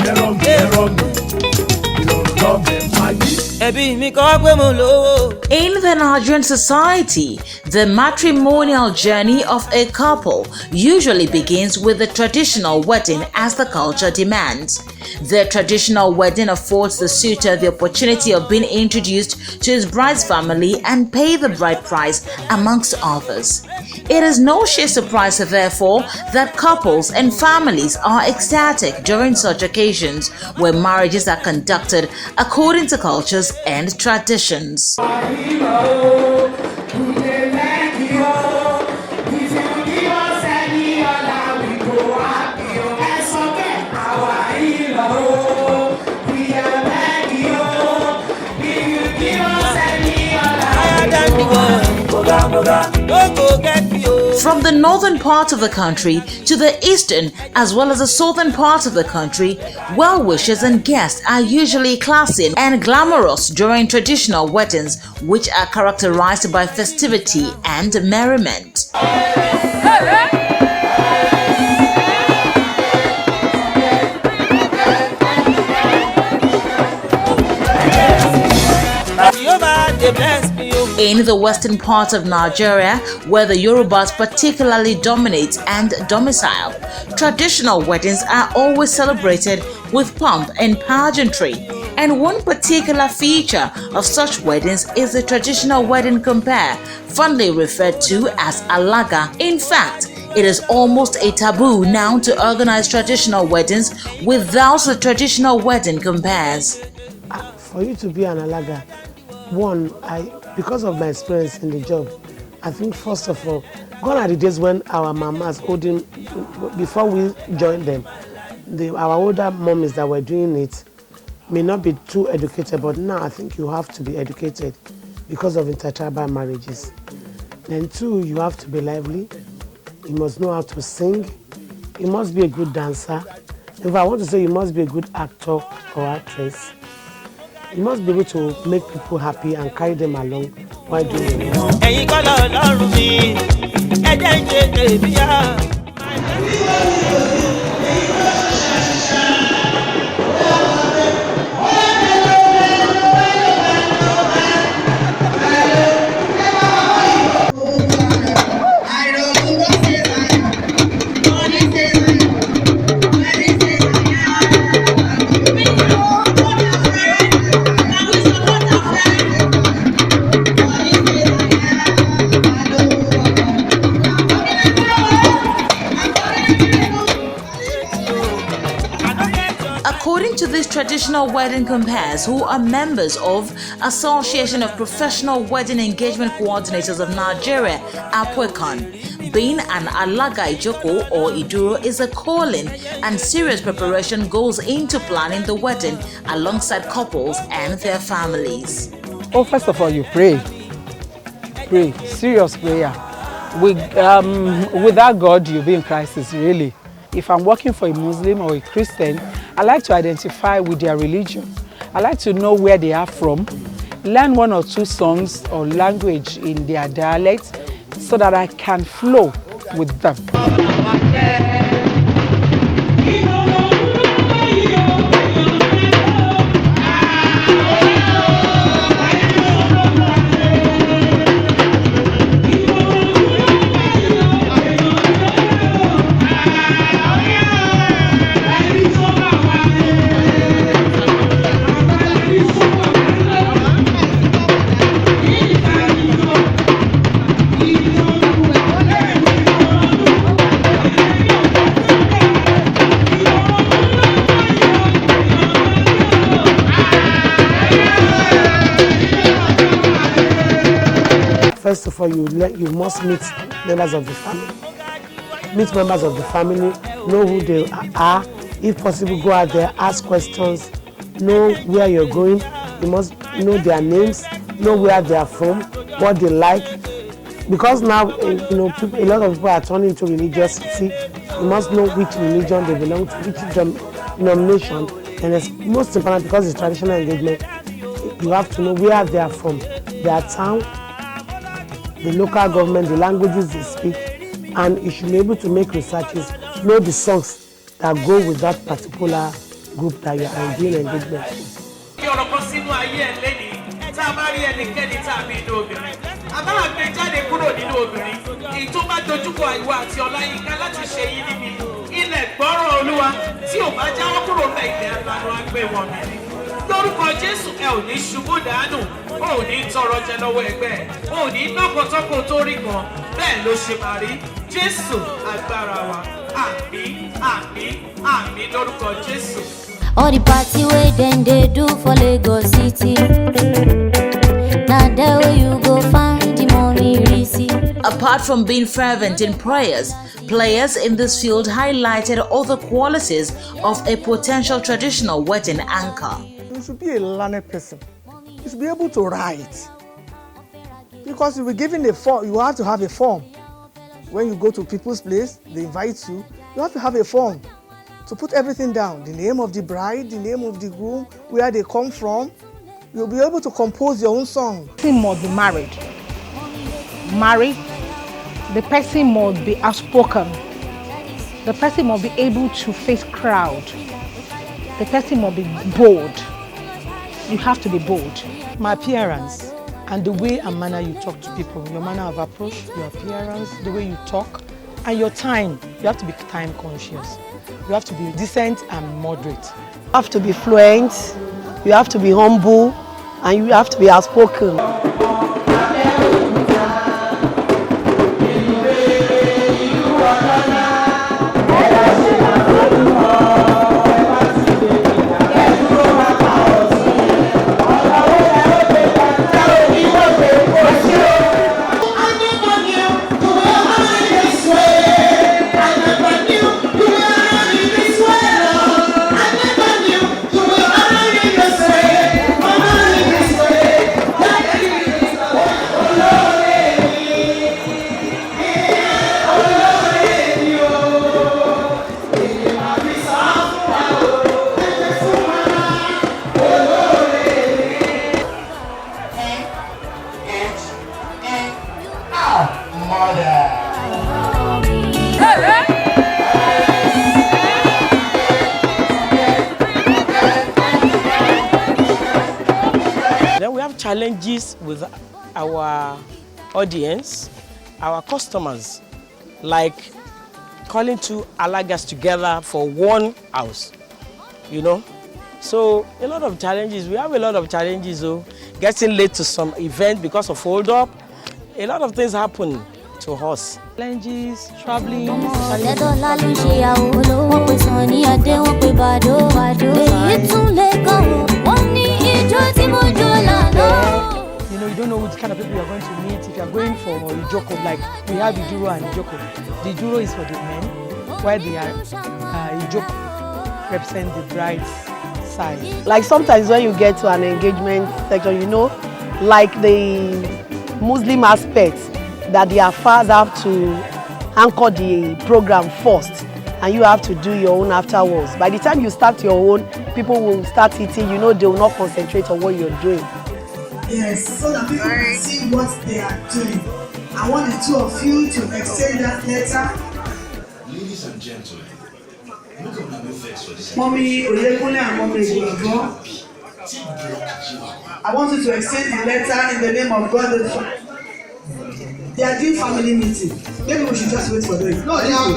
In the Nigerian society, the matrimonial journey of a couple usually begins with the traditional wedding as the culture demands. The traditional wedding affords the suitor the opportunity of being introduced to his bride's family and pay the bride price, amongst others. It is no sheer surprise, therefore, that couples and families are ecstatic during such occasions where marriages are conducted according to cultures and traditions. From the northern part of the country to the eastern as well as the southern part of the country, well-wishers and guests are usually classy and glamorous during traditional weddings, which are characterized by festivity and merriment. In the western part of Nigeria, where the Yorubas particularly dominate and domicile, traditional weddings are always celebrated with pomp and pageantry. And one particular feature of such weddings is the traditional wedding compare, fondly referred to as alaga. In fact, it is almost a taboo now to organize traditional weddings without the traditional wedding compares. For you to be an alaga, because of my experience in the job, I think first of all, gone are the days when our mamas holding, before we joined them, our older mommies that were doing it may not be too educated, but now I think you have to be educated because of intertribal marriages. Then two, you have to be lively. You must know how to sing. You must be a good dancer. If I want to say, you must be a good actor or actress. You must be able to make people happy and carry them along while doing it. According to these traditional wedding compares, who are members of Association of Professional Wedding Engagement Coordinators of Nigeria, APWECON, being an alaga ijoko or iduro is a calling, and serious preparation goes into planning the wedding alongside couples and their families. Oh, first of all, you pray. Pray, serious prayer. Without God, you'll be in crisis, really. If I'm working for a Muslim or a Christian, I like to identify with their religion. I like to know where they are from, learn one or two songs or language in their dialect so that I can flow with them. First of all, you must meet members of the family. Meet members of the family, know who they are. If possible, go out there, ask questions, know where you're going. You must know their names, know where they are from, what they like. Because now, a lot of people are turning into religiosity. You must know which religion they belong to, which denomination. And it's most important, because it's traditional engagement, you have to know where they are from, their town, the local government, the languages they speak, and you should be able to make researches, know the songs that go with that particular group that you are doing engagement. Tá a bá rí ẹnikẹ́ni tàbí inú obìnrin a bá gbé jáde kúrò nínú obìnrin èyí tó bá dojúkọ àìwá àti Ọláyínká láti ṣe yín níbi ilẹ̀ gbọ́rọ̀ Olúwa tí ò bá jáwọ́ kúrò bẹ́ẹ̀ ilẹ̀ alánú agbé wọn mi. Lórúkọ Jésù ẹ ò ní ṣubú dànù o ò ní tọrọ jẹ lọ́wọ́ ẹgbẹ́ o ò ní nọ́kọ̀tọ́kọ̀ tó rí kan bẹ́ẹ̀ ló ṣe máa rí Jésù agbára wa àmín àmín àmín lórúkọ Jésù. All the party way then they do for Lagos City. Now there where you go find the money receipt. Apart from being fervent in prayers, players in this field highlighted other qualities of a potential traditional wedding anchor. You should be a learned person. You should be able to write. Because you'll be given a form, you have to have a form. When you go to people's place, they invite you, you have to have a form. To put everything down, the name of the bride, the name of the groom, where they come from. You'll be able to compose your own song. The person must be married. Married. The person must be outspoken. The person must be able to face crowd. The person must be bold. You have to be bold. My appearance and the way and manner you talk to people, your manner of approach, your appearance, the way you talk, and your time. You have to be time conscious. You have to be decent and moderate. You have to be fluent, you have to be humble, and you have to be outspoken. Then we have challenges with our audience, our customers, like calling two alagas together for one house, you know. So a lot of challenges. We have a lot of challenges, though. Getting late to some event because of hold up. A lot of things happen to us. Challenges, traveling. You know, you don't know which kind of people you're going to meet. If you're going for Ijoko, like we have Ijuro and Ijoko. The Ijuro is for the men, while the Ijoko represent the bride's side. Like sometimes when you get to an engagement section, you know, like the Muslim aspect, that their fathers have to anchor the program first and you have to do your own afterwards. By the time you start your own, people will start eating, you know, they will not concentrate on what you're doing. Yes, so that people can see what they are doing. I want the two of you to exchange that letter. Ladies and gentlemen, look at my face for this. Mommy Oyekule and Mommy Ejiro. I want you to exchange the letter in the name of God the Father. They are doing family meeting. Maybe we should just wait for them. No, they are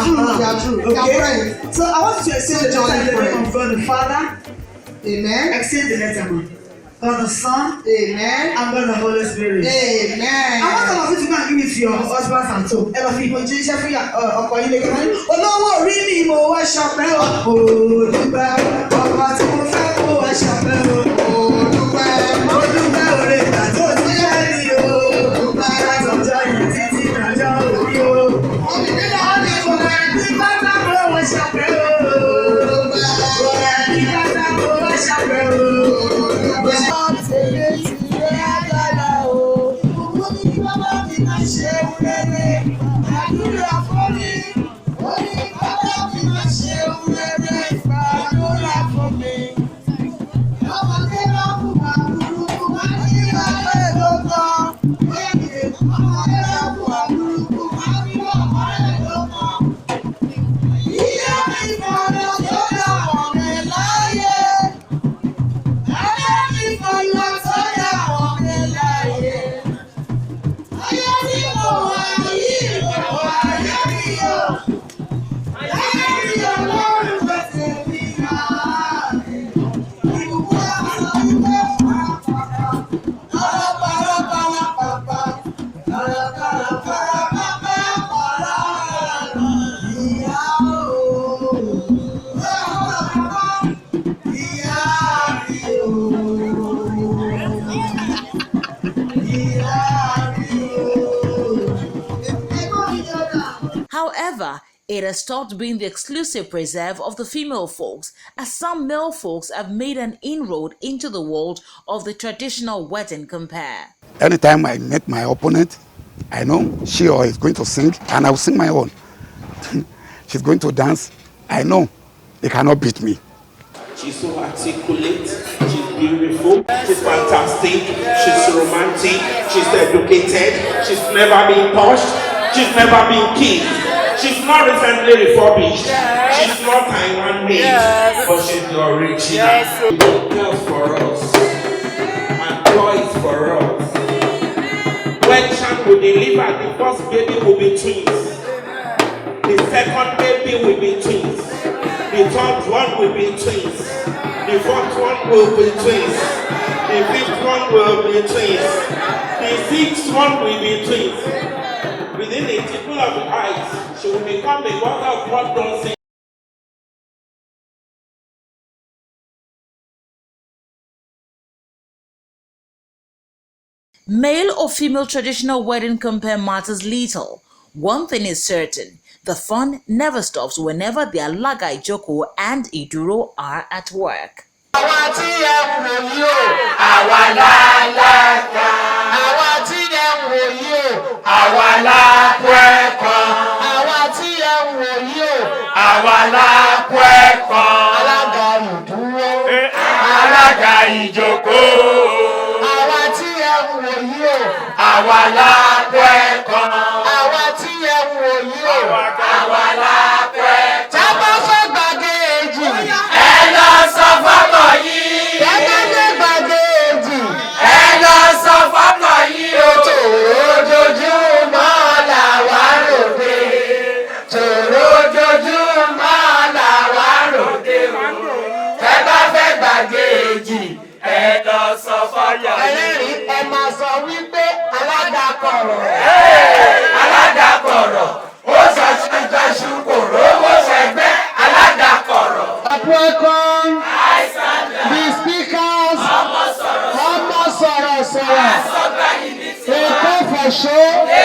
true. They are true. Okay. They are friends. So I want you to exchange the letter in the name of God the Father. Amen. Exchange the letter, man. God the Son. Amen. And God the Holy Spirit. Amen. I want all of you to go and give it to your husbands and so. Ẹ lọ fi ìbò jíṣẹ́ fún ọkọ yín lẹ́gbẹ̀ẹ́. Olówó orí mi mo wá ṣọpẹ́ o. Òdùgbẹ́ ọkọ tí mo fẹ́ kó wá ṣọpẹ́ o. Òdùgbẹ́ òrè ìgbà tó ti yẹ́ ni o. Òdùgbẹ́ látọjọ́ yìí títí dájọ́ òní o. Òdùgbẹ́ ní bàtà kó wá ṣọpẹ́ o. Òdùgbẹ́ ní bàtà kó wá ṣọpẹ́ o. However, it has stopped being the exclusive preserve of the female folks, as some male folks have made an inroad into the world of the traditional wedding compare. Anytime I meet my opponent, I know she or is going to sing, and I will sing my own. She's going to dance. I know they cannot beat me. She's so articulate, she's beautiful, she's fantastic, she's romantic, she's educated, she's never been touched, she's never been kissed, she's not recently refurbished, she's not Taiwan made, but she's the original. She girls for us, and toys for us. When Shan will deliver, the first baby will be twins, the second baby will be twins. The third one will be twins. The fourth one will be twins. The fifth one will be twins. The sixth one will be twins. Within a twinkle of the eyes, she will become the mother of what don't. Male or female traditional wedding compare matters little. One thing is certain, the fun never stops whenever the Alaga Ijoko and Iduro are at work. Welcome the speakers, Eko for show.